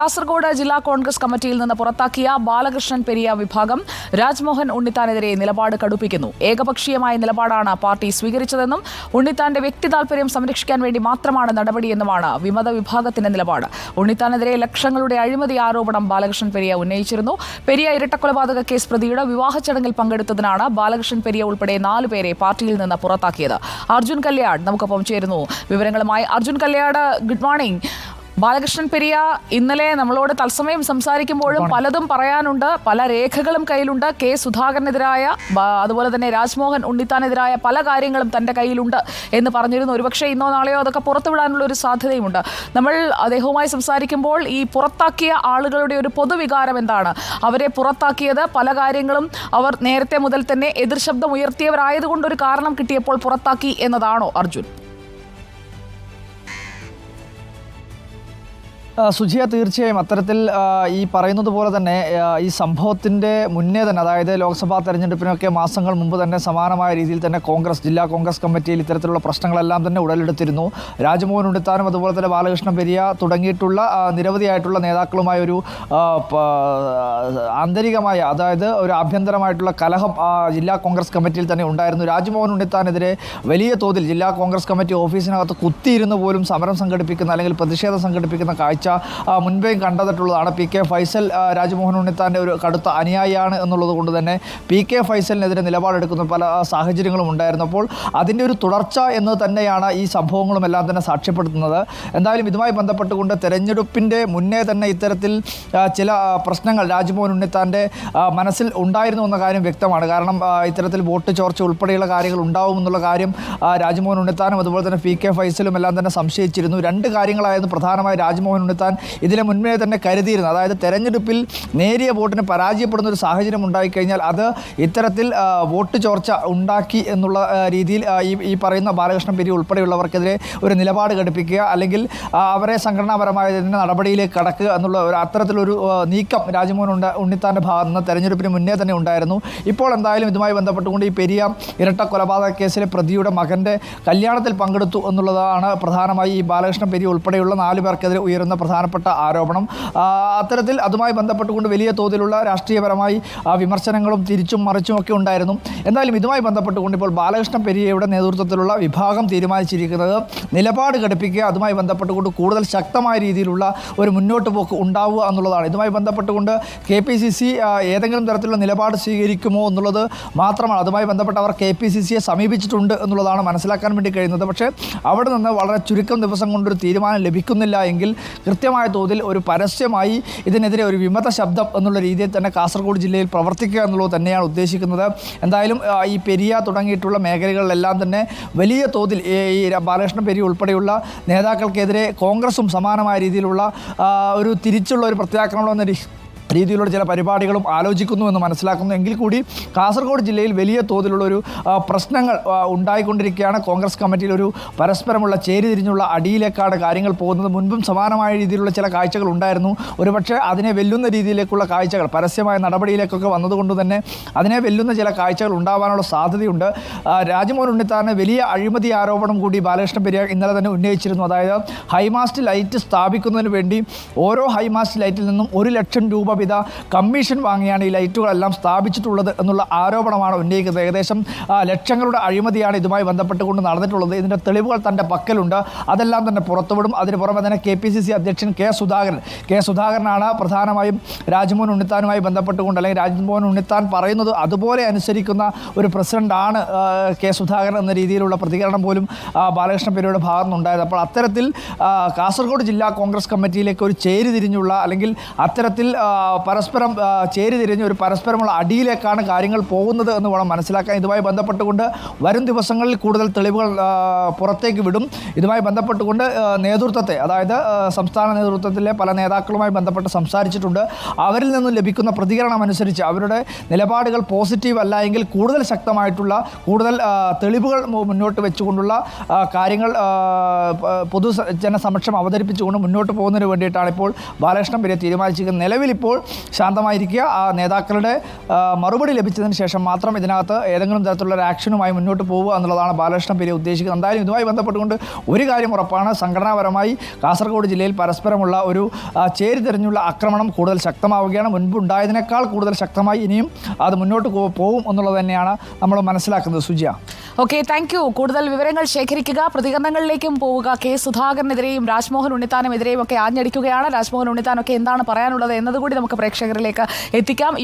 കാസർഗോഡ് ജില്ലാ കോൺഗ്രസ് കമ്മിറ്റിയിൽ നിന്ന് പുറത്താക്കിയ ബാലകൃഷ്ണൻ പെരിയ വിഭാഗം രാജ്മോഹൻ ഉണ്ണിത്താനെതിരെ നിലപാട് കടുപ്പിക്കുന്നു. ഏകപക്ഷീയമായ നിലപാടാണ് പാർട്ടി സ്വീകരിച്ചതെന്നും ഉണ്ണിത്താന്റെ വ്യക്തി താൽപര്യം സംരക്ഷിക്കാൻ വേണ്ടി മാത്രമാണ് നടപടിയെന്നുമാണ് വിമത വിഭാഗത്തിന്റെ നിലപാട്. ഉണ്ണിത്താനെതിരെ ലക്ഷങ്ങളുടെ അഴിമതി ആരോപണം ബാലകൃഷ്ണൻ പെരിയ ഉന്നയിച്ചിരുന്നു. പെരിയ ഇരട്ടക്കൊലപാതക കേസ് പ്രതിയുടെ വിവാഹ ചടങ്ങിൽ പങ്കെടുത്തതിനാണ് ബാലകൃഷ്ണൻ പെരിയ ഉൾപ്പെടെ 4 പേരെ പാർട്ടിയിൽ നിന്ന് പുറത്താക്കിയത്. അർജുൻ കല്യാട് നമുക്കൊപ്പം ചേരുന്നു വിവരങ്ങളുമായി. Arjun Kalyad, good morning. ബാലകൃഷ്ണൻ പെരിയ ഇന്നലെ നമ്മളോട് തത്സമയം സംസാരിക്കുമ്പോഴും പലതും പറയാനുണ്ട്, പല രേഖകളും കയ്യിലുണ്ട്. കെ സുധാകരനെതിരായ, അതുപോലെ തന്നെ രാജ്മോഹൻ ഉണ്ണിത്താനെതിരായ പല കാര്യങ്ങളും തന്റെ കയ്യിലുണ്ട് എന്ന് പറഞ്ഞിരുന്നു. ഒരുപക്ഷെ ഇന്നോ നാളെയോ അതൊക്കെ പുറത്തുവിടാനുള്ള ഒരു സാധ്യതയുമുണ്ട്. നമ്മൾ അദ്ദേഹവുമായി സംസാരിക്കുമ്പോൾ ഈ പുറത്താക്കിയ ആളുകളുടെ ഒരു പൊതുവികാരം എന്താണ്? അവരെ പുറത്താക്കിയത് പല കാര്യങ്ങളും അവർ നേരത്തെ മുതൽ തന്നെ എതിർ ശബ്ദം ഉയർത്തിയവരായതുകൊണ്ട് ഒരു കാരണം കിട്ടിയപ്പോൾ പുറത്താക്കി എന്നതാണോ അർജുൻ? സുജിയ, തീർച്ചയായും അത്തരത്തിൽ ഈ പറയുന്നത് പോലെ തന്നെ ഈ സംഭവത്തിൻ്റെ മുന്നേ തന്നെ, അതായത് ലോക്സഭാ തെരഞ്ഞെടുപ്പിനൊക്കെ മാസങ്ങൾ മുമ്പ് തന്നെ സമാനമായ രീതിയിൽ തന്നെ ജില്ലാ കോൺഗ്രസ് കമ്മിറ്റിയിൽ ഇത്തരത്തിലുള്ള പ്രശ്നങ്ങളെല്ലാം തന്നെ ഉടലെടുത്തിരുന്നു. രാജ്മോഹൻ ഉണ്ണിത്താനും അതുപോലെ തന്നെ ബാലകൃഷ്ണൻ പെരിയ തുടങ്ങിയിട്ടുള്ള നിരവധിയായിട്ടുള്ള നേതാക്കളുമായ ഒരു ആന്തരികമായ, അതായത് ഒരു ആഭ്യന്തരമായിട്ടുള്ള കലഹം ജില്ലാ കോൺഗ്രസ് കമ്മിറ്റിയിൽ തന്നെ ഉണ്ടായിരുന്നു. രാജ്മോഹൻ ഉണ്ണിത്താനെതിരെ വലിയ തോതിൽ ജില്ലാ കോൺഗ്രസ് കമ്മിറ്റി ഓഫീസിനകത്ത് കുത്തിയിരുന്ന് പോലും സമരം സംഘടിപ്പിക്കുന്ന അല്ലെങ്കിൽ പ്രതിഷേധം സംഘടിപ്പിക്കുന്ന കാഴ്ച മുൻപേയും കണ്ടെത്തിയിട്ടുള്ളതാണ്. പി കെ ഫൈസൽ രാജ്മോഹൻ ഉണ്ണിത്താൻ്റെ ഒരു കടുത്ത അനുയായിയാണ് എന്നുള്ളത് കൊണ്ട് തന്നെ പി കെ ഫൈസലിനെതിരെ നിലപാടെടുക്കുന്ന പല സാഹചര്യങ്ങളും ഉണ്ടായിരുന്നു. അപ്പോൾ അതിൻ്റെ ഒരു തുടർച്ച എന്ന് തന്നെയാണ് ഈ സംഭവങ്ങളും എല്ലാം തന്നെ സാക്ഷ്യപ്പെടുത്തുന്നത്. എന്തായാലും ഇതുമായി ബന്ധപ്പെട്ടുകൊണ്ട് തെരഞ്ഞെടുപ്പിൻ്റെ മുന്നേ തന്നെ ഇത്തരത്തിൽ ചില പ്രശ്നങ്ങൾ രാജ്മോഹൻ ഉണ്ണിത്താൻ്റെ മനസ്സിൽ ഉണ്ടായിരുന്നു എന്ന കാര്യം വ്യക്തമാണ്. കാരണം ഇത്തരത്തിൽ വോട്ട് ചോർച്ച ഉൾപ്പെടെയുള്ള കാര്യങ്ങൾ ഉണ്ടാവുമെന്നുള്ള കാര്യം രാജ്മോഹൻ ഉണ്ണിത്താനും അതുപോലെ തന്നെ പി കെ ഫൈസലും എല്ലാം തന്നെ സംശയിച്ചിരുന്നു. 2 കാര്യങ്ങളായിരുന്നു പ്രധാനമായി രാജ്മോഹൻ ഉണ്ണിത്താൻ ഇതിലെ മുൻപേ തന്നെ കരുതിയിരുന്നു. അതായത് തെരഞ്ഞെടുപ്പിൽ നേരിയ വോട്ടിന് പരാജയപ്പെടുന്ന ഒരു സാഹചര്യം ഉണ്ടായിക്കഴിഞ്ഞാൽ അത് ഇത്തരത്തിൽ വോട്ട് ചോർച്ച ഉണ്ടാക്കി എന്നുള്ള രീതിയിൽ ഈ പറയുന്ന ബാലകൃഷ്ണൻ പെരിയ ഉൾപ്പെടെയുള്ളവർക്കെതിരെ ഒരു നിലപാട് ഘടിപ്പിക്കുക, അല്ലെങ്കിൽ അവരെ സംഘടനാപരമായ നടപടിയിലേക്ക് കടക്കുക എന്നുള്ള അത്തരത്തിലൊരു നീക്കം രാജ്മോഹൻ ഉണ്ണിത്താൻ്റെ ഭാഗത്ത് നിന്ന് തെരഞ്ഞെടുപ്പിന് മുന്നേ തന്നെ ഉണ്ടായിരുന്നു. ഇപ്പോൾ എന്തായാലും ഇതുമായി ബന്ധപ്പെട്ടുകൊണ്ട് ഈ പെരിയ ഇരട്ട കൊലപാതക കേസിലെ പ്രതിയുടെ മകൻ്റെ കല്യാണത്തിൽ പങ്കെടുത്തു എന്നുള്ളതാണ് പ്രധാനമായി ഈ ബാലകൃഷ്ണൻ പെരിയ ഉൾപ്പെടെയുള്ള 4 പേർക്കെതിരെ ഉയരുന്ന പ്രധാനപ്പെട്ട ആരോപണം. അത്തരത്തിൽ അതുമായി ബന്ധപ്പെട്ടുകൊണ്ട് വലിയ തോതിലുള്ള രാഷ്ട്രീയപരമായി വിമർശനങ്ങളും തിരിച്ചും മറിച്ചും ഒക്കെ ഉണ്ടായിരുന്നു. എന്തായാലും ഇതുമായി ബന്ധപ്പെട്ടുകൊണ്ട് ഇപ്പോൾ ബാലകൃഷ്ണൻ പെരിയയുടെ നേതൃത്വത്തിലുള്ള വിഭാഗം തീരുമാനിച്ചിരിക്കുന്നത് നിലപാട് ഘടിപ്പിക്കുക, അതുമായി ബന്ധപ്പെട്ടുകൊണ്ട് കൂടുതൽ ശക്തമായ രീതിയിലുള്ള ഒരു മുന്നോട്ട് പോക്ക് ഉണ്ടാവുക എന്നുള്ളതാണ്. ഇതുമായി ബന്ധപ്പെട്ടുകൊണ്ട് KPCC ഏതെങ്കിലും തരത്തിലുള്ള നിലപാട് സ്വീകരിക്കുമോ എന്നുള്ളത് മാത്രമാണ്. അതുമായി ബന്ധപ്പെട്ട് അവർ KPCCയെ സമീപിച്ചിട്ടുണ്ട് എന്നുള്ളതാണ് മനസ്സിലാക്കാൻ വേണ്ടി കഴിയുന്നത്. പക്ഷേ അവിടെ നിന്ന് വളരെ ചുരുക്കം ദിവസം കൊണ്ടൊരു തീരുമാനം ലഭിക്കുന്നില്ല എങ്കിൽ കൃത്യമായ തോതിൽ ഒരു പരസ്യമായി ഇതിനെതിരെ ഒരു വിമത ശബ്ദം എന്നുള്ള രീതിയിൽ തന്നെ കാസർഗോഡ് ജില്ലയിൽ പ്രവർത്തിക്കുക എന്നുള്ളത് തന്നെയാണ് ഉദ്ദേശിക്കുന്നത്. എന്തായാലും ഈ പെരിയ തുടങ്ങിയിട്ടുള്ള മേഖലകളിലെല്ലാം തന്നെ വലിയ തോതിൽ ഈ ബാലകൃഷ്ണൻ പെരിയ ഉൾപ്പെടെയുള്ള നേതാക്കൾക്കെതിരെ കോൺഗ്രസും സമാനമായ രീതിയിലുള്ള ഒരു തിരിച്ചുള്ള ഒരു പ്രത്യാക്രമണം എന്ന രീതിയിലുള്ള ചില പരിപാടികളും ആലോചിക്കുന്നു എന്ന് മനസ്സിലാക്കുന്നു. എങ്കിൽ കൂടി കാസർഗോഡ് ജില്ലയിൽ വലിയ തോതിലുള്ളൊരു പ്രശ്നങ്ങൾ ഉണ്ടായിക്കൊണ്ടിരിക്കുകയാണ്. കോൺഗ്രസ് കമ്മിറ്റിയിൽ ഒരു പരസ്പരമുള്ള ചേരിതിരിഞ്ഞുള്ള അടിയിലേക്കാണ് കാര്യങ്ങൾ പോകുന്നത്. മുൻപും സമാനമായ രീതിയിലുള്ള ചില കാഴ്ചകൾ ഉണ്ടായിരുന്നു. ഒരുപക്ഷെ അതിനെ വെല്ലുന്ന രീതിയിലേക്കുള്ള കാഴ്ചകൾ പരസ്യമായ നടപടിയിലേക്കൊക്കെ വന്നതുകൊണ്ട് തന്നെ അതിനെ വെല്ലുന്ന ചില കാഴ്ചകൾ ഉണ്ടാവാനുള്ള സാധ്യതയുണ്ട്. രാജ്മോഹൻ ഉണ്ണിത്താന് വലിയ അഴിമതി ആരോപണം കൂടി ബാലകൃഷ്ണൻ പെരിയ ഇന്നലെ തന്നെ ഉന്നയിച്ചിരുന്നു. അതായത് ഹൈമാസ്റ്റ് ലൈറ്റ് സ്ഥാപിക്കുന്നതിന് വേണ്ടി ഓരോ ഹൈമാസ്റ്റ് ലൈറ്റിൽ നിന്നും 1 ലക്ഷം രൂപ കമ്മീഷൻ വാങ്ങിയാണ് ഈ ലൈറ്റുകളെല്ലാം സ്ഥാപിച്ചിട്ടുള്ളത് എന്നുള്ള ആരോപണമാണ് ഉന്നയിക്കുന്നത്. ഏകദേശം ലക്ഷങ്ങളുടെ അഴിമതിയാണ് ഇതുമായി ബന്ധപ്പെട്ടുകൊണ്ട് നടന്നിട്ടുള്ളത്. ഇതിൻ്റെ തെളിവുകൾ തൻ്റെ പക്കലുണ്ട്. അതെല്ലാം തന്നെ പുറത്തുവിടും. അതിന് പുറമെ തന്നെ KPCC അധ്യക്ഷൻ കെ സുധാകരനാണ് പ്രധാനമായും രാജ്മോഹൻ ഉണ്ണിത്താനുമായി ബന്ധപ്പെട്ടുകൊണ്ട്, അല്ലെങ്കിൽ രാജ്മോഹൻ ഉണ്ണിത്താൻ പറയുന്നത് അതുപോലെ അനുസരിക്കുന്ന ഒരു പ്രസിഡൻ്റാണ് കെ സുധാകരൻ എന്ന രീതിയിലുള്ള പ്രതികരണം പോലും ബാലകൃഷ്ണൻ പെരിയയുടെ ഭാഗത്തു നിന്നുണ്ടായത്. അപ്പോൾ അത്തരത്തിൽ കാസർഗോഡ് ജില്ലാ കോൺഗ്രസ് കമ്മിറ്റിയിലേക്ക് ഒരു ചേരിതിരിഞ്ഞുള്ള, അല്ലെങ്കിൽ അത്തരത്തിൽ പരസ്പരം ചേരിതിരിഞ്ഞ് ഒരു പരസ്പരമുള്ള അടിയിലേക്കാണ് കാര്യങ്ങൾ പോകുന്നത് എന്ന് വേണം മനസ്സിലാക്കാൻ. ഇതുമായി ബന്ധപ്പെട്ടുകൊണ്ട് വരും ദിവസങ്ങളിൽ കൂടുതൽ തെളിവുകൾ പുറത്തേക്ക് വിടും. ഇതുമായി ബന്ധപ്പെട്ടുകൊണ്ട് നേതൃത്വത്തെ, അതായത് സംസ്ഥാന നേതൃത്വത്തിലെ പല നേതാക്കളുമായി ബന്ധപ്പെട്ട് സംസാരിച്ചിട്ടുണ്ട്. അവരിൽ നിന്നും ലഭിക്കുന്ന പ്രതികരണം അനുസരിച്ച് അവരുടെ നിലപാടുകൾ പോസിറ്റീവ് അല്ല എങ്കിൽ കൂടുതൽ ശക്തമായിട്ടുള്ള കൂടുതൽ തെളിവുകൾ മുന്നോട്ട് വെച്ചുകൊണ്ടുള്ള കാര്യങ്ങൾ പൊതുജനസമക്ഷം അവതരിപ്പിച്ചുകൊണ്ട് മുന്നോട്ട് പോകുന്നതിന് വേണ്ടിയിട്ടാണ് ഇപ്പോൾ ബാലകൃഷ്ണൻ പെരിയ തീരുമാനിച്ചിരിക്കുന്നത്. നിലവിലിപ്പോൾ ശാന്തമായിരിക്കുക. ആ നേതാക്കളുടെ മറുപടി ലഭിച്ചതിന് ശേഷം മാത്രം ഇതിനകത്ത് ഏതെങ്കിലും തരത്തിലുള്ള ഒരു ആക്ഷനുമായി മുന്നോട്ട് പോവുക എന്നുള്ളതാണ് ബാലകൃഷ്ണൻ പെരിയ ഉദ്ദേശിക്കുന്നത്. എന്തായാലും ഇതുമായി ബന്ധപ്പെട്ടുകൊണ്ട് ഒരു കാര്യം ഉറപ്പാണ്, സംഘടനാപരമായി കാസർഗോഡ് ജില്ലയിൽ പരസ്പരമുള്ള ഒരു ചേരിതിരിഞ്ഞുള്ള ആക്രമണം കൂടുതൽ ശക്തമാവുകയാണ്. മുൻപുണ്ടായതിനേക്കാൾ കൂടുതൽ ശക്തമായി ഇനിയും അത് മുന്നോട്ട് പോകും എന്നുള്ളത് തന്നെയാണ് നമ്മൾ മനസ്സിലാക്കുന്നത്. സുജിയ, ഓക്കെ, താങ്ക് യു. കൂടുതൽ വിവരങ്ങൾ ശേഖരിക്കുക, പ്രതികരണങ്ങളിലേക്കും പോവുക. കെ സുധാകരനെതിരെയും രാജ്മോഹൻ ഉണ്ണിത്താനുമെതിരെയും ഒക്കെ ആഞ്ഞടിക്കുകയാണ്. രാജ്മോഹൻ ഉണ്ണിത്താനൊക്കെ എന്താണ് പറയാനുള്ളത് എന്നതുകൂടി നമുക്ക് പ്രേക്ഷകരിലേക്ക് എത്തിക്കാം.